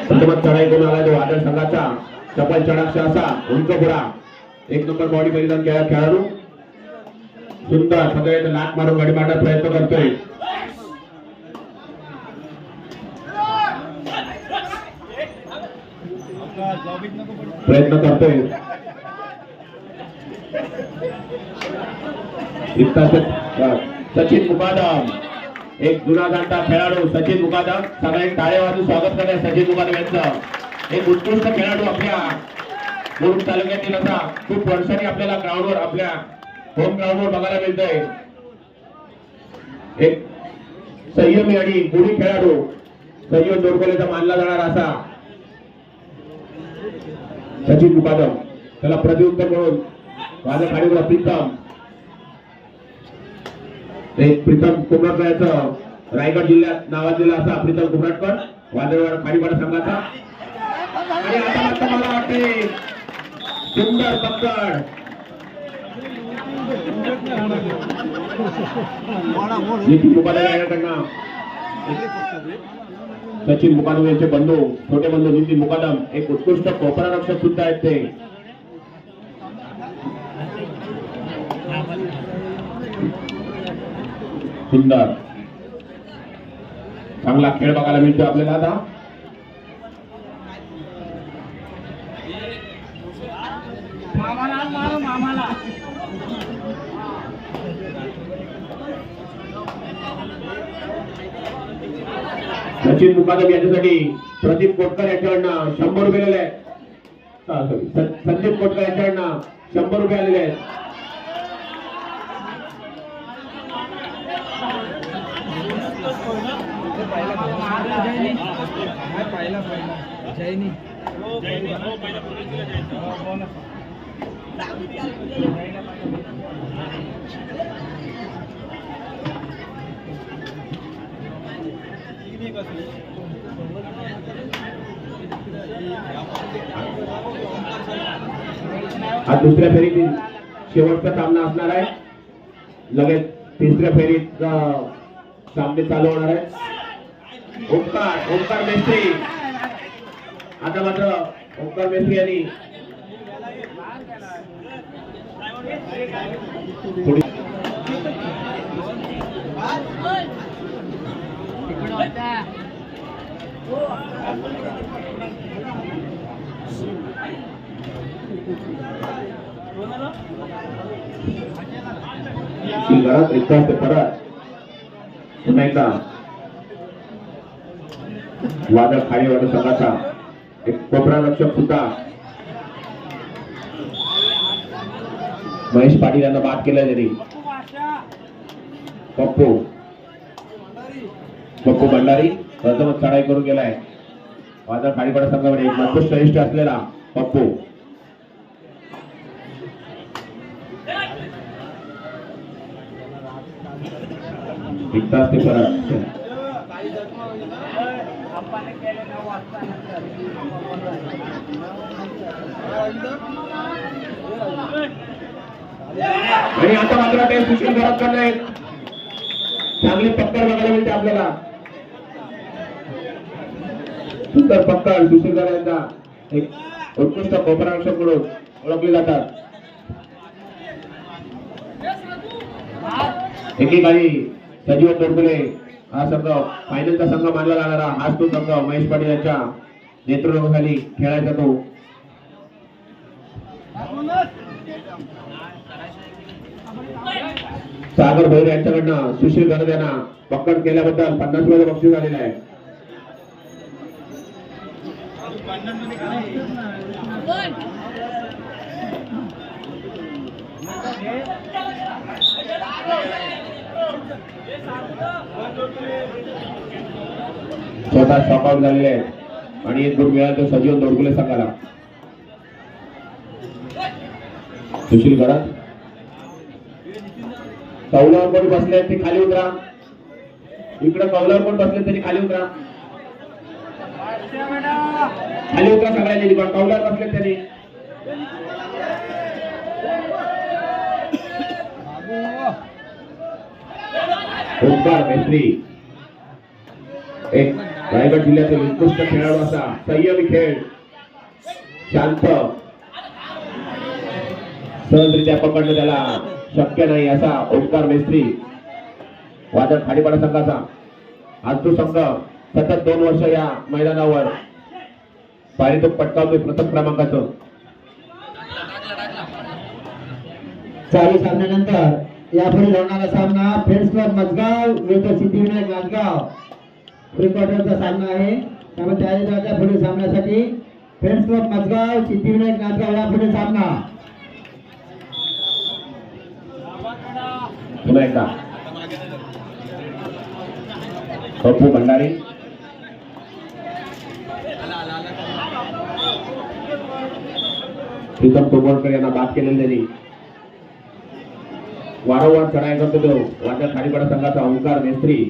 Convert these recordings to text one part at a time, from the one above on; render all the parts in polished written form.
प्रथमच चढाई करून आला तो वादळ संघाचा चपल चढाक्षा असा उंच पुरा 1 नंबर बॉडी परिधान केला खेळाडू सुंदर सगळे लाट मारून गाडी मारण्याचा प्रयत्न करतोय सचिन मुकादम एक जुना जाणता खेळाडू सचिन मुकादम सगळ्यांनी टाळ्या वाजून स्वागत करा सचिन मुकादम यांचं एक उत्कृष्ट खेळाडू आपल्या मुरुड तालुक्यातील असा खूप वर्षांनी आपल्याला ग्राउंडवर आपल्या होम ग्राउंडवर बघायला मिळतंय एक संयमी आणि गुणी खेळाडू संयम दोरकोलेचा मानला जाणार असा सचिन मुकादम त्याला प्रतिउत्तर म्हणून माझ्या खाडीवर प्रीतम प्रीतम कुमरटकर रायगड जिल्ह्यात नावाजलेला असा प्रीतम कुमरटकर वादळवाड खाडीपाडा संघाचा आणि आता मात्र मला वाटते सुंदर पकड सचिन मुकादम यांचे बंधू छोटे बंधू नितीन मुकादम एक उत्कृष्ट कोपरा रक्षक सुद्धा आहेत ते सुंदर चांगला खेळ बघायला मिळतो आपल्याला आता सचिन मुकादम यांच्यासाठी प्रदीप कोटकर यांच्याकडनं 100 रुपये आलेले आहेत संदीप कोटकर यांच्याकडनं 100 रुपये आलेले आहेत आज दुसऱ्या फेरीतील शेवटचा सामना असणार आहे लगेच तिसऱ्या फेरीत सामने चालू होणार आहे ओंकार मेस्त्री आता मात्र ओंकार मेस्त्री यांनी घरात एक तास परत पुन्हा एकदा वादळ खाडी वादळ संघाचा एक कोपरा रक्षक सुद्धा महेश पाटील यांना बाद केला तरी पप्पू भंडारी प्रथमच चढाई करून गेलाय वादळ खाडीपाडा संघामध्ये एक मजबूत श्रेष्ठ असलेला पप्पू विकास ते परत आणि आता मात्र ते सुशील घरात करणे चांगली पक्कड बघायला मिळते आपल्याला सुंदर पक्कड सुशील घराचा एक उत्कृष्ट कोपरा रक्षक म्हणून ओळखले जातात एकेकाळी सजीव तोडकुले हा संघ फायनलचा संघ मानला जाणारा हाच तो संघ महेश पाटील यांच्या नेतृत्वाखाली खेळायचा तो सागर भैर यांच्याकडनं सुशील गरज यांना पकड केल्याबद्दल 50 रुपये बक्षीस आलेलं आहे स्वतः शॉकआउट झालेले आहेत आणि एक गुण मिळाला तो सजीव तोडकुले संघाला सुशील गरज कौलावर कोणी बसले ते खाली उतरा इकडे कौलावर कोण बसले तरी खाली उतरा सगळ्यांनी कौलावर बसले तरी ओंकार मेस्त्री एक रायगड जिल्ह्यातील उत्कृष्ट खेळाडू असा संयमी खेळ, शांत, सहजरित्या पकडणं त्याला शक्य नाही असा ओंकार मेस्त्री वादळ खाडीपाडा संघाचा. आज तो संघ सतत 2 वर्ष या मैदानावर पारितोषिक पटकावतोय प्रथम क्रमांकाचं. चालू सामन्यानंतर यापुढे होणारा सामना फ्रेंड्स क्लब मजगाव विरुद्ध सिद्धिविनायक नांदगाव प्री क्वार्टरचा सामना आहे. त्यामुळे तयारीच्या पुढील सामन्यासाठी फ्रेंड्स क्लब मजगाव सिद्धिविनायक नांदगाव यापुढे सामना. पुन्हा एकदा पप्पू भंडारी, प्रीतम तोबडकर यांना बाद केलेले त्यांनी. वारंवार चढाई करतो तो वादळ खाडीपाडा संघाचा ओंकार मेस्त्री.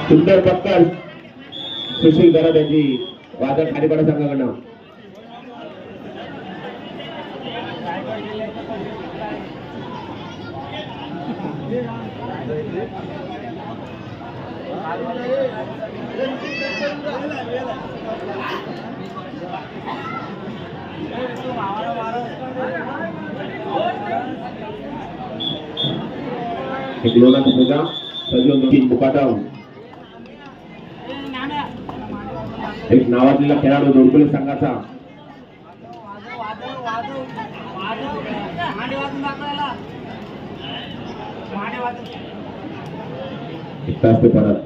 सुंदर पक्कल सुशील गरड यांची वादळ खाडीपाडा संघाकडनं. एक लोणाचा पूजा सजीव मुकादम, एक नावाजलेला खेळाडू दोरकुले संघाचा. एक तास ते परत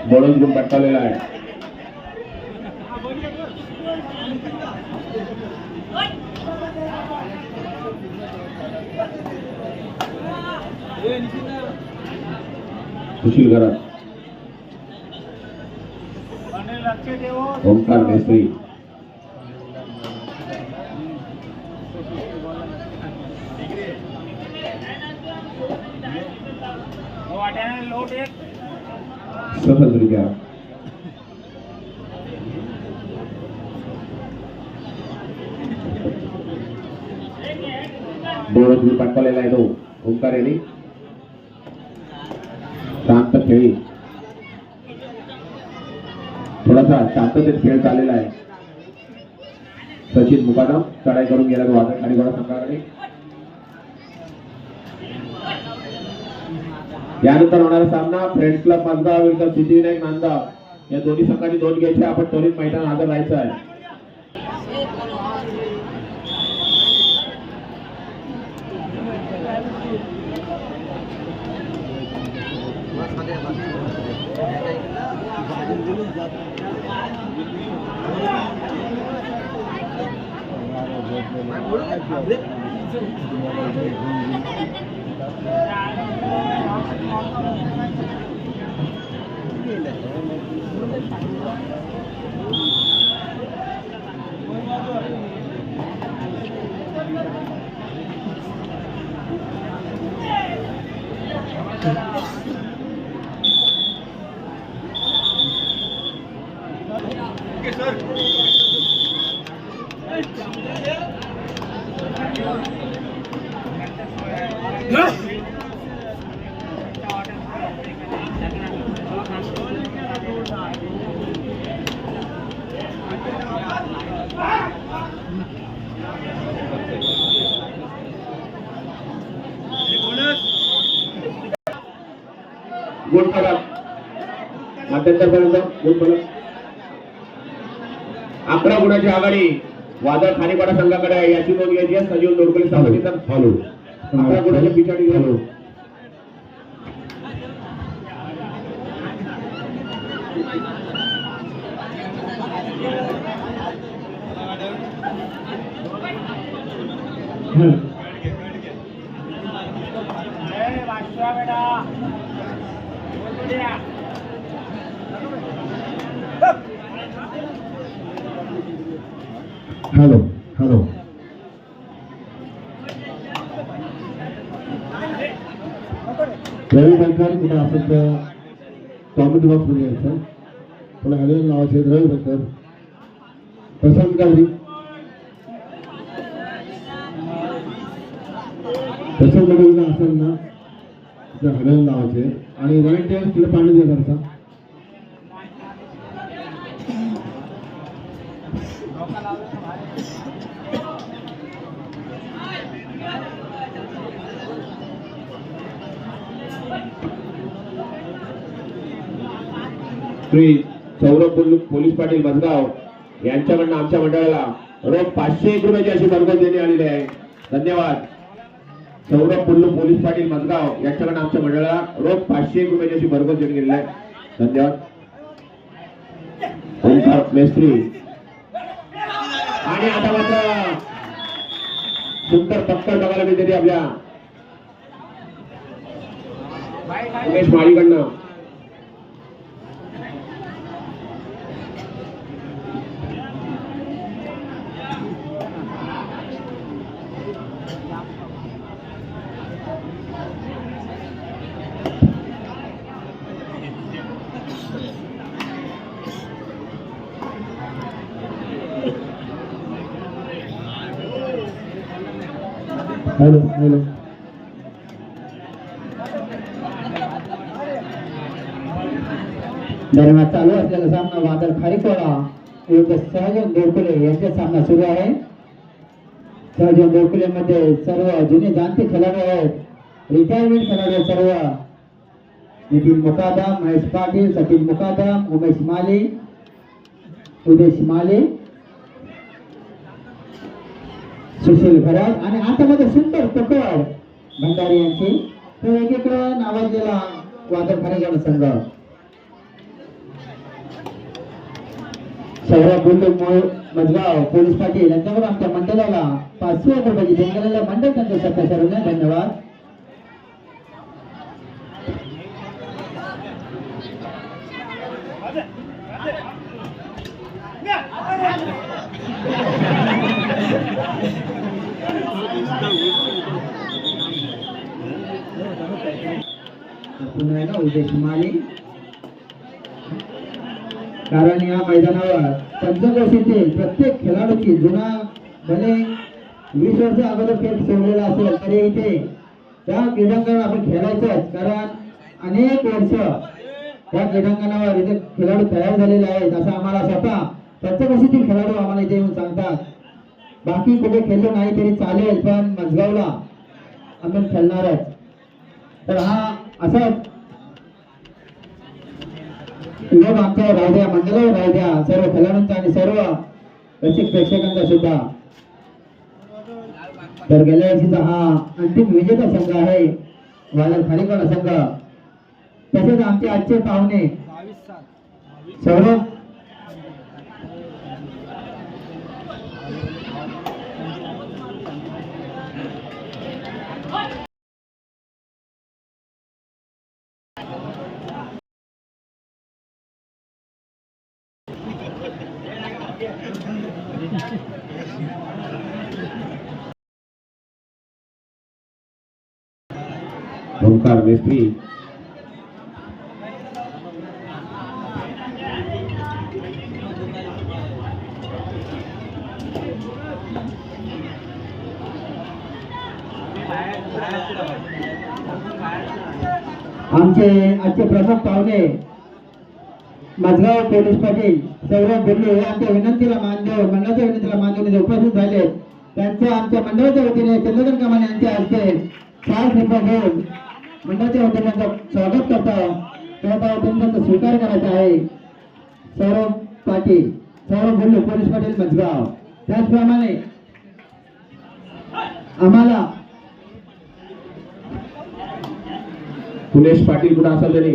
बोनस गुण पटकावलेला आहे. सुशील गरड, ओंकार मेस्त्री, सहजरित्या बोनस गुण पटकावलेला आहे तो ओंकार यांनी. शांत खेळी, थोडासा शांततेत खेळ चाललेला आहे. सचिन मुकादम चढाई करून गेला तो वादळ खाडीपाडा संघाकडे. यानंतर होणारा सामना फ्रेंड्स क्लब मजगाव विरुद्ध सिद्धिविनायक नांदगाव या दोन्ही संघांनी 2 घ्यायचे. आपण त्वरित मैदान हजर राहायचं आहे. गुण फलक मध्यंतरपर्यंत गुण फलक 11 गुणाची आघाडी वादळ खानेपाडा संघाकडे आहे याची नोंद घ्यायची आहे. सजीव दोडकोली सावलीचा फॉलो आपल्या गुणाच्या पिछाडी गेलो. हॅलो हॅलो रवी बंकर कुठे असेल तर कॉमेंट बॉक्समध्ये यायचं. तुला हॅलो नावाचे रवी बंकर प्रशांत गावरी प्रशांत गावरीला असेल ना त्या हॅलो नावाचे आणि रवी तिला पाणी द्या करता. श्री सौरभ पोलीस पाटील मजगाव यांच्याकडनं आमच्या मंडळाला रोख 501 रुपयाची अशी भरघोस देण्यात आलेली आहे. धन्यवाद. सौरभ पुल्लू पोलीस पाटील मजगाव यांच्याकडनं आमच्या मंडळाला रोख 501 रुपयाची अशी भरघोस देण्यात गेलेली आहे. धन्यवाद. ओंकार मेस्त्री आणि आता मात्र सुंदर पक्कड बघायला मिळते आपल्या उमेश माळीकडनं. हॅलो हॅलो दरम्यान चालू असलेला सामना वादळ खारीकोडा विरुद्ध सहजन दोडकुले यांचा सामना सुरू आहे. सहजन दोडकुले मध्ये सर्व जुने जाणते खेळाडू आहेत. रिटायरमेंट खेळाडू सर्व नितीन मुकादम, महेश पाटील, सचिन मुकादम, उमेश माले, उदेश माले, सुशील घरात आणि आता मध्ये सुंदर पकड भंडारी यांची. तर एकीकडे नावाजलेला वादळ खारीकोडा संघ सौरभ बुल्लू मजगाव पोलीस पाटील यांच्याकडून आमच्या मंडळाला 500 रुपयाची देणगी मंडळ त्यांच्या सत्ता सर्वांना धन्यवाद. पुन्हा एकदा उद्देश माली कारण या मैदानावर पंचक्रोशीतील प्रत्येक खेळाडूची जुना भले 20 वर्ष अगोदर खेळ सोडलेला असेल तरी इथे त्या क्रीडांगणावर आपण खेळायचंच. कारण अनेक वर्ष त्या क्रीडांगणावर इथे खेळाडू तयार झालेले आहेत असं आम्हाला स्वतः पंचक्रोशीतील खेळाडू आम्हाला इथे येऊन सांगतात. बाकी कुठे खेळलो नाही तरी चालेल पण मजगावला आम्ही खेळणारच. तर हा असाच लोक आमच्यावर राहू द्या, मंडळावर राहू द्या, सर्व खेळाडूंचा आणि सर्व रसिक प्रेक्षकांचा सुद्धा. तर गेल्या वर्षीचा हा अंतिम विजेता संघ आहे वादळ खारीकोडा संघ. तसेच आमचे आजचे पाहुणे सौरभ ओंकार मेस्त्री आमचे आजचे प्रमुख पाहुणे मजगाव पोलीस पाटील सौरभ बुल्लू हे आमच्या विनंतीला मान देऊन मंडळाच्या विनंतीला मान देऊन उपस्थित झाले. त्यांच्या आमच्या मंडळाच्या वतीने चंद्रकांत कमाने यांच्या हस्ते 4 रुपये घेऊन मंडळाच्या वतीने त्यांचं स्वागत करतो. त्यांचा स्वीकार करायचा आहे. सौरभ पाटील, सौरभ बुल्लू पोलीस पाटील मजगाव त्याचप्रमाणे आम्हाला पुणेश पाटील कुठं असेल तरी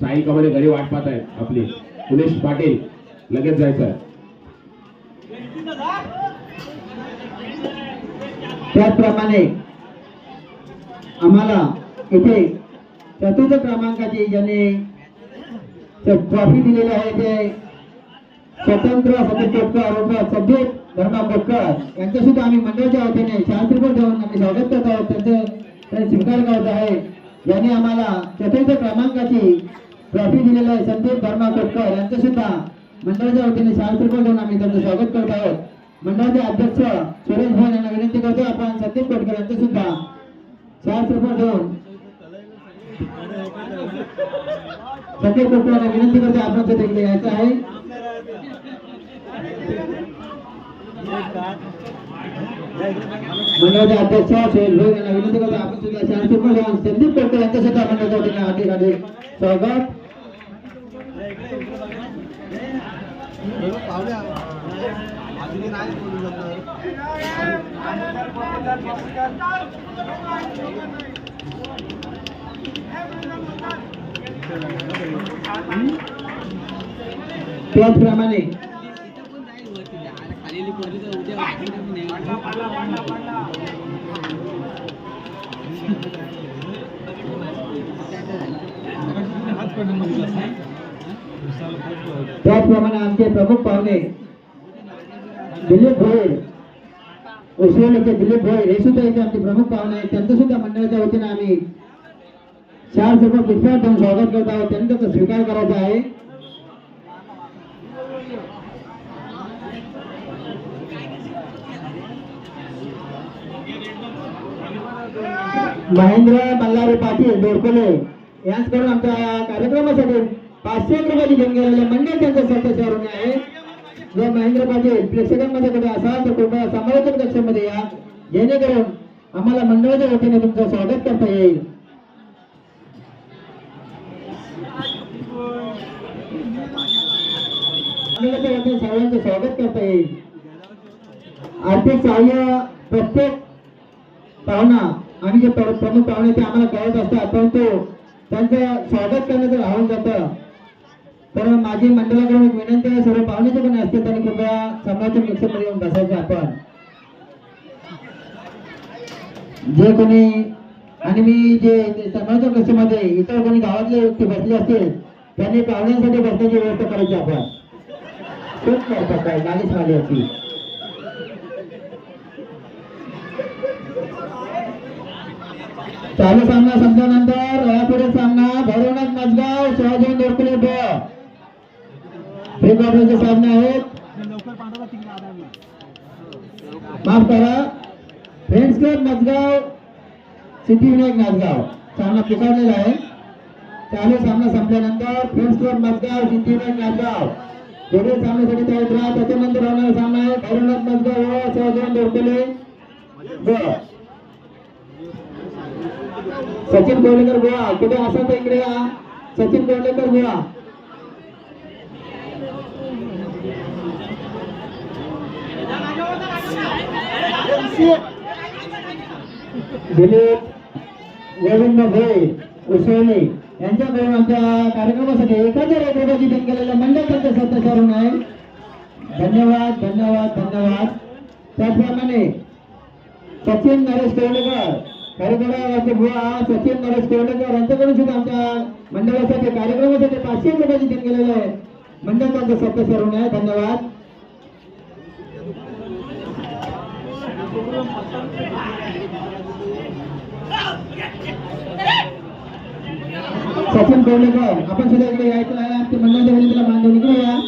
साई कमाने घरी वाट पाहत आहेत आपली. पुणेश पाटील लगेच जायचं आहे. त्याचप्रमाणे आम्हाला इथे चतुर्थ क्रमांकाची ज्यांनी ट्रॉफी दिलेली आहे ते स्वतंत्र सतीश कोटकर संदीप धर्मा कोटकर यांचं सुद्धा आम्ही मंडळाच्या वतीने शास्त्रीपूर देऊन आम्ही स्वागत करत आहोत. त्यांचे स्वीकार करत आहे. यांनी आम्हाला चतुर्थ क्रमांकाची ट्रॉफी दिलेली आहे संदीप धर्मा कोटकर यांचं सुद्धा मंडळाच्या वतीने शास्त्रीपूर देऊन आम्ही त्यांचं स्वागत करत आहोत. मंडळाचे अध्यक्ष सुरेश भाई यांना विनंती करतो आपण संदीप कोटकर यांचं सुद्धा शास्त्रीपूर देऊन संदीप कोटकर यांना विनंती करतो आपण तिथे यायचं आहे. मंडळाचे अध्यक्ष सुरेश भाई यांना विनंती करतो आपण सुद्धा शास्त्रीपूर देऊन संदीप कोटकर यांचं सुद्धा मंडळाच्या वतीने अधिक स्वागत. त्याचप्रमाणे आमचे प्रमुख पाहुणे दिलीप भोईर उसवलीचे दिलीप भोईर हे सुद्धा इथे आमचे प्रमुख पाहुणे आहेत. त्यांचं सुद्धा मंडळाच्या वतीने आम्ही 4 रुपये पुष्पार देऊन स्वागत करत आहोत. त्यांनी त्याचा स्वीकार करायचा आहे. महेंद्र मल्हारी पाटील दोरकोले यांच्याकडून आमच्या कार्यक्रमासाठी 500 रुपयाची देणगी गेलेले मंडळ त्यांच्या सदस्यावरून आहे. जर महेंद्र पाटील प्रेक्षकांमध्ये कुठे असाल तर कृपया समालोचक कक्षामध्ये या जेणेकरून आम्हाला मंडळाच्या वतीने तुमचं स्वागत करता येईल. मंडळाच्या वतीने सर्वांचं स्वागत करता येईल. आर्थिक सहाय्य प्रत्येक पाहुणा आम्ही जे प्रमुख पाहुणे ते आम्हाला कळत असतात परंतु त्यांचं स्वागत करण्याचं राहून जातं. तर माझी मंडळाकडून एक विनंती आहे सर्व पाहुणे पण असते त्यांनी कृपया समालोचक कक्षामध्ये येऊन बसायचं. आपण जे कोणी आणि मी जे समालोचक कक्षामध्ये इतर कोणी गावातले व्यक्ती बसले असतील त्यांनी पाहुण्यांसाठी बसण्याची व्यवस्था करायची. आपण खूप करतात काय नालीच आली होती. चालू सामना संपल्यानंतर यापुढे सामना भैरवनाथ मजगाव शिवाजी दोरकुले हे क्वार्टरचे सामने आहेत. माफ करा फ्रेंड्स क्लब मजगाव सिद्धिविनायक नांदगाव सामना पुकारलेला आहे. चालू सामना संपल्यानंतर फ्रेंड्स क्लब मजगाव सिद्धिविनायक नांदगाव दोन्ही सामन्यासाठी तयार राहा. त्याच्यानंतर होणारा सामना आहे भैरवनाथ मजगाव व शिवाजी दोरकुले सचिन कोहलीकर गोवा कुठे असाल तर इकडे या. सचिन कोहलीकर गोवा दिलीप गोविंद भोई उसवली यांच्याकडून आमच्या कार्यक्रमासाठी 1000 रुपयाची देणगी केलेल्या मंडळ त्यांच्या सदस्यावरून आहे. धन्यवाद धन्यवाद धन्यवाद. त्याचप्रमाणे सचिन नरेश कोहलीकर कार्यक्रमाचे बुवा सचिन नरेश कोहलीकर यांच्याकडून सुद्धा आमच्या मंडळासाठी कार्यक्रमासाठी 500 रुपयाची देणगी केलेले आहे. मंडळ त्यांच्या सदस्यावरून आहे. धन्यवाद. सचिन कोहलीकर आपण सुद्धा इकडे यायचं आहे. आमच्या मंडळाच्या वतीने मान देऊन इकडे या.